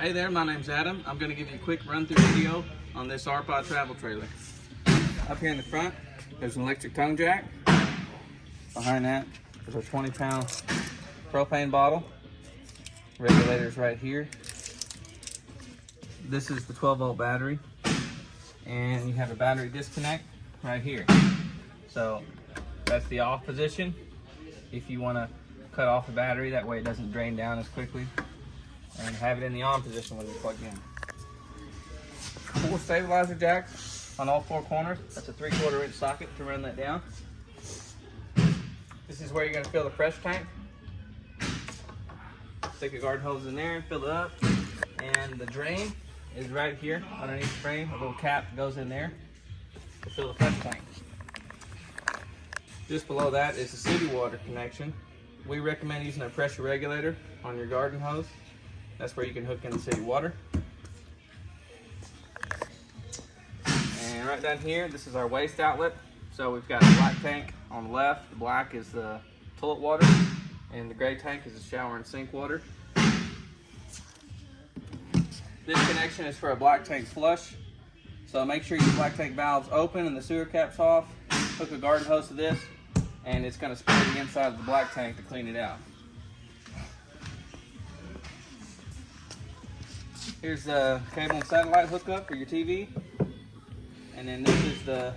Hey there, my name's Adam. I'm going to give you a quick run-through video on this RPOD travel trailer. Up here in the front, there's an electric tongue jack. Behind that, there's a 20-pound propane bottle. Regulator's right here. This is the 12-volt battery. And you have a battery disconnect right here. So that's the off position. If you want to cut off the battery, that way it doesn't drain down as quickly. And have it in the on position when you plug in. 4 stabilizer jacks on all 4 corners. That's a 3/4 inch socket to run that down. This is where you're going to fill the fresh tank. Stick a garden hose in there and fill it up. And the drain is right here underneath the frame. A little cap goes in there to fill the fresh tank. Just below that is the city water connection. We recommend using a pressure regulator on your garden hose. That's where you can hook in the city water. And right down here, this is our waste outlet. So we've got a black tank on the left. The black is the toilet water, and the gray tank is the shower and sink water. This connection is for a black tank flush. So make sure your black tank valve's open and the sewer cap's off. Hook a garden hose to this, and it's going to spray the inside of the black tank to clean it out. Here's the cable and satellite hookup for your TV. And then this is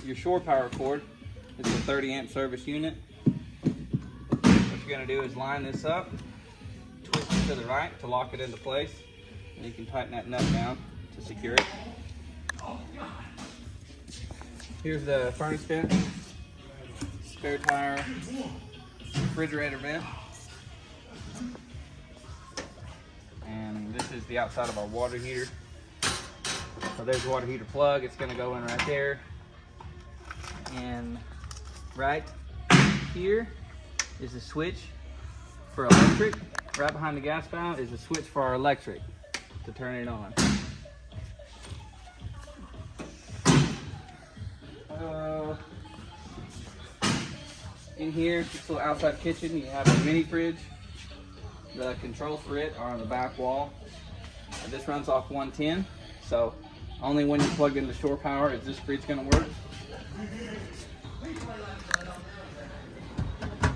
your shore power cord. It's a 30 amp service unit. What you're going to do is line this up, twist it to the right to lock it into place, and you can tighten that nut down to secure it. Here's the furnace vent, spare tire, refrigerator vent. And this is the outside of our water heater. So there's the water heater plug. It's going to go in right there. And right here is the switch for electric. Right behind the gas valve is the switch for our electric to turn it on. In here, this little outside kitchen, you have a mini fridge. The controls for it are on the back wall. This runs off 110, so only when you plug in the shore power is this fridge going to work.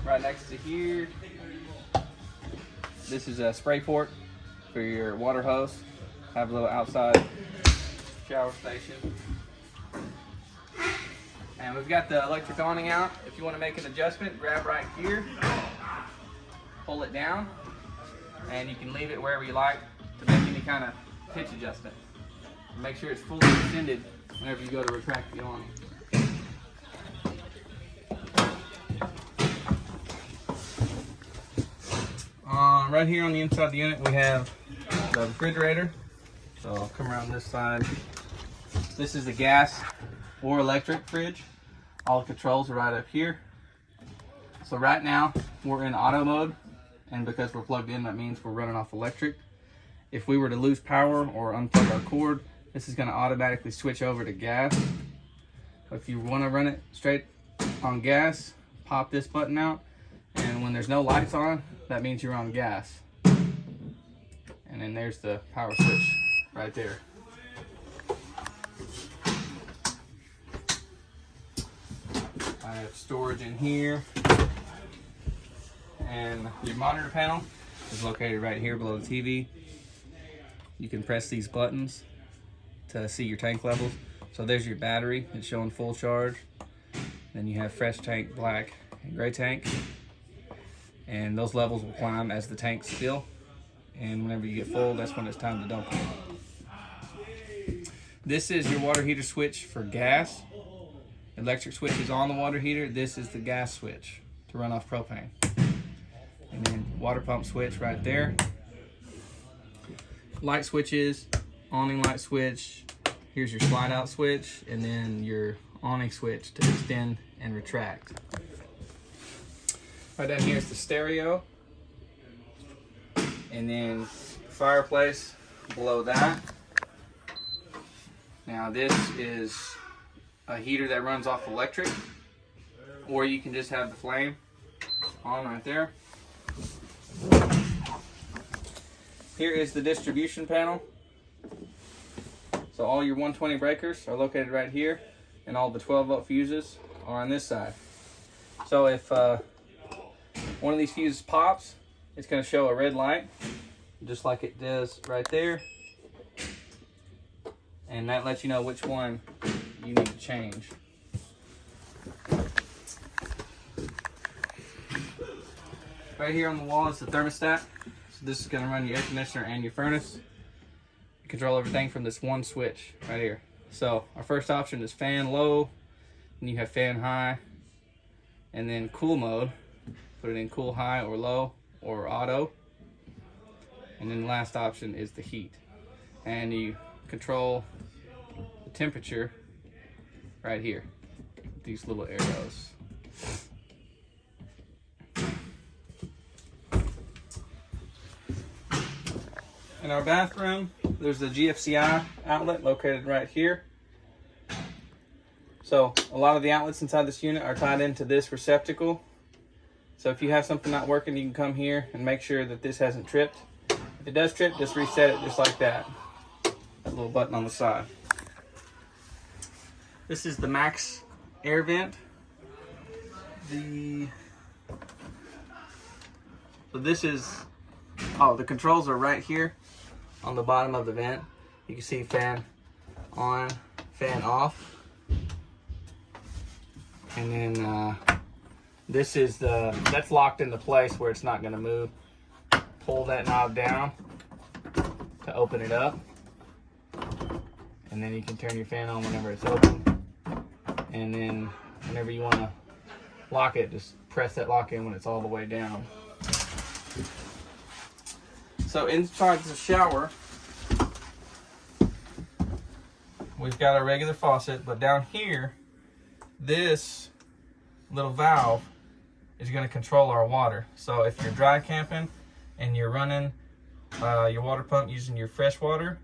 Right next to here, this is a spray port for your water hose. Have a little outside shower station. And we've got the electric awning out. If you want to make an adjustment, grab right here, pull it down, and you can leave it wherever you like to make any kind of pitch adjustment. Make sure it's fully extended whenever you go to retract the awning. Right here on the inside of the unit we have the refrigerator. So I'll come around this side. This is the gas or electric fridge. All the controls are right up here. So right now we're in auto mode, and because we're plugged in, that means we're running off electric. If we were to lose power or unplug our cord, this is going to automatically switch over to gas. If you want to run it straight on gas, pop this button out, and when there's no lights on, that means you're on gas. And then there's the power switch right there. I have storage in here, and your monitor panel is located right here below the TV. You can press these buttons to see your tank levels. So there's your battery, it's showing full charge. Then you have fresh tank, black, and gray tank. And those levels will climb as the tanks fill. And whenever you get full, that's when it's time to dump it. This is your water heater switch for gas. Electric switch is on the water heater. This is the gas switch to run off propane. And then water pump switch right there. Light switches, awning light switch. Here's your slide out switch, and then your awning switch to extend and retract. Right down here is the stereo. And then fireplace below that. Now this is a heater that runs off electric, or you can just have the flame on right there. Here is the distribution panel. So all your 120 breakers are located right here, and all the 12-volt fuses are on this side. So if one of these fuses pops, it's going to show a red light, just like it does right there. And that lets you know which one you need to change. Right here on the wall is the thermostat. So this is going to run your air conditioner and your furnace. You control everything from this one switch right here. So our first option is fan low, and you have fan high, and then cool mode. Put it in cool high or low or auto. And then the last option is the heat. And you control the temperature right here. These little arrows. In our bathroom, there's the GFCI outlet located right here. So a lot of the outlets inside this unit are tied into this receptacle. So if you have something not working, you can come here and make sure that this hasn't tripped. If it does trip, just reset it just like that. That little button on the side. This is the max air vent. So this is, the controls are right here on the bottom of the vent. You can see fan on, fan off. And then this is that's locked into place where it's not gonna move. Pull that knob down to open it up. And then you can turn your fan on whenever it's open. And then whenever you wanna lock it, just press that lock in when it's all the way down. So inside the shower, we've got our regular faucet, but down here, this little valve is going to control our water. So if you're dry camping and you're running your water pump using your fresh water,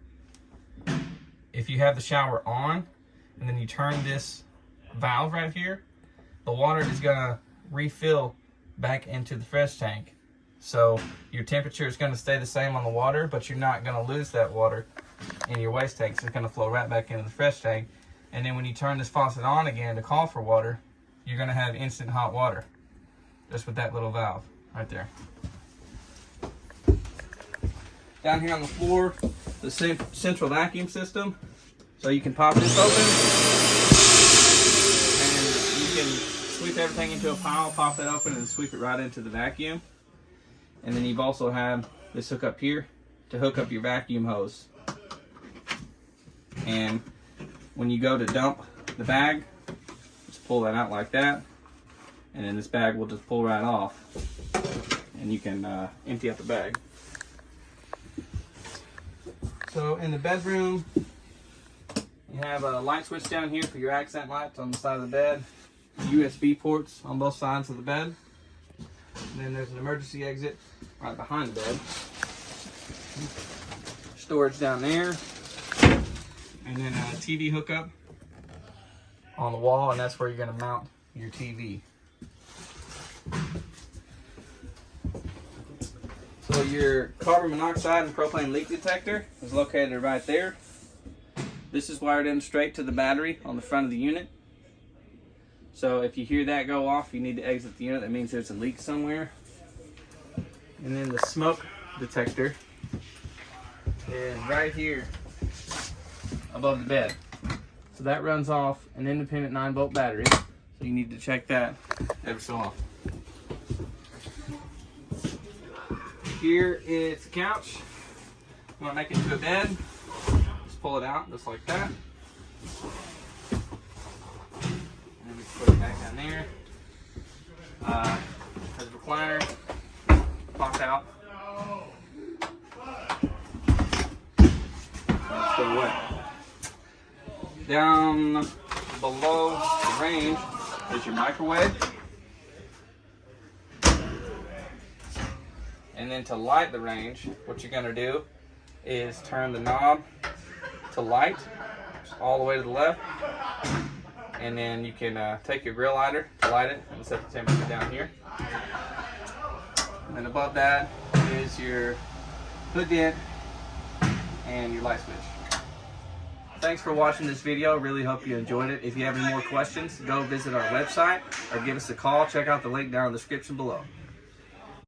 if you have the shower on and then you turn this valve right here, the water is going to refill back into the fresh tank. So your temperature is going to stay the same on the water, but you're not going to lose that water in your waste tank. So it's going to flow right back into the fresh tank. And then when you turn this faucet on again to call for water, you're going to have instant hot water. Just with that little valve right there. Down here on the floor, the central vacuum system. So you can pop this open and you can sweep everything into a pile, pop that open and sweep it right into the vacuum. And then you've also have this hook up here to hook up your vacuum hose. And when you go to dump the bag, just pull that out like that. And then this bag will just pull right off. And you can empty out the bag. So in the bedroom, you have a light switch down here for your accent lights on the side of the bed. USB ports on both sides of the bed. And then there's an emergency exit right behind the bed. Storage down there. And then a TV hookup on the wall, and that's where you're going to mount your TV. So your carbon monoxide and propane leak detector is located right there. This is wired in straight to the battery on the front of the unit. So if you hear that go off, you need to exit the unit. That means there's a leak somewhere. And then the smoke detector is right here above the bed. So that runs off an independent 9-volt battery. So you need to check that every so often. Here is the couch. You want to make it into a bed, just pull it out just like that. And then we put it back down there. Has a recliner, pops out. Let's go away. Down below the range is your microwave. And then to light the range, what you're going to do is turn the knob to light, all the way to the left. And then you can take your grill lighter to light it and set the temperature down here. And then above that is your hood vent, and your light switch. Thanks for watching this video. Really hope you enjoyed it. If you have any more questions, go visit our website or give us a call. Check out the link down in the description below.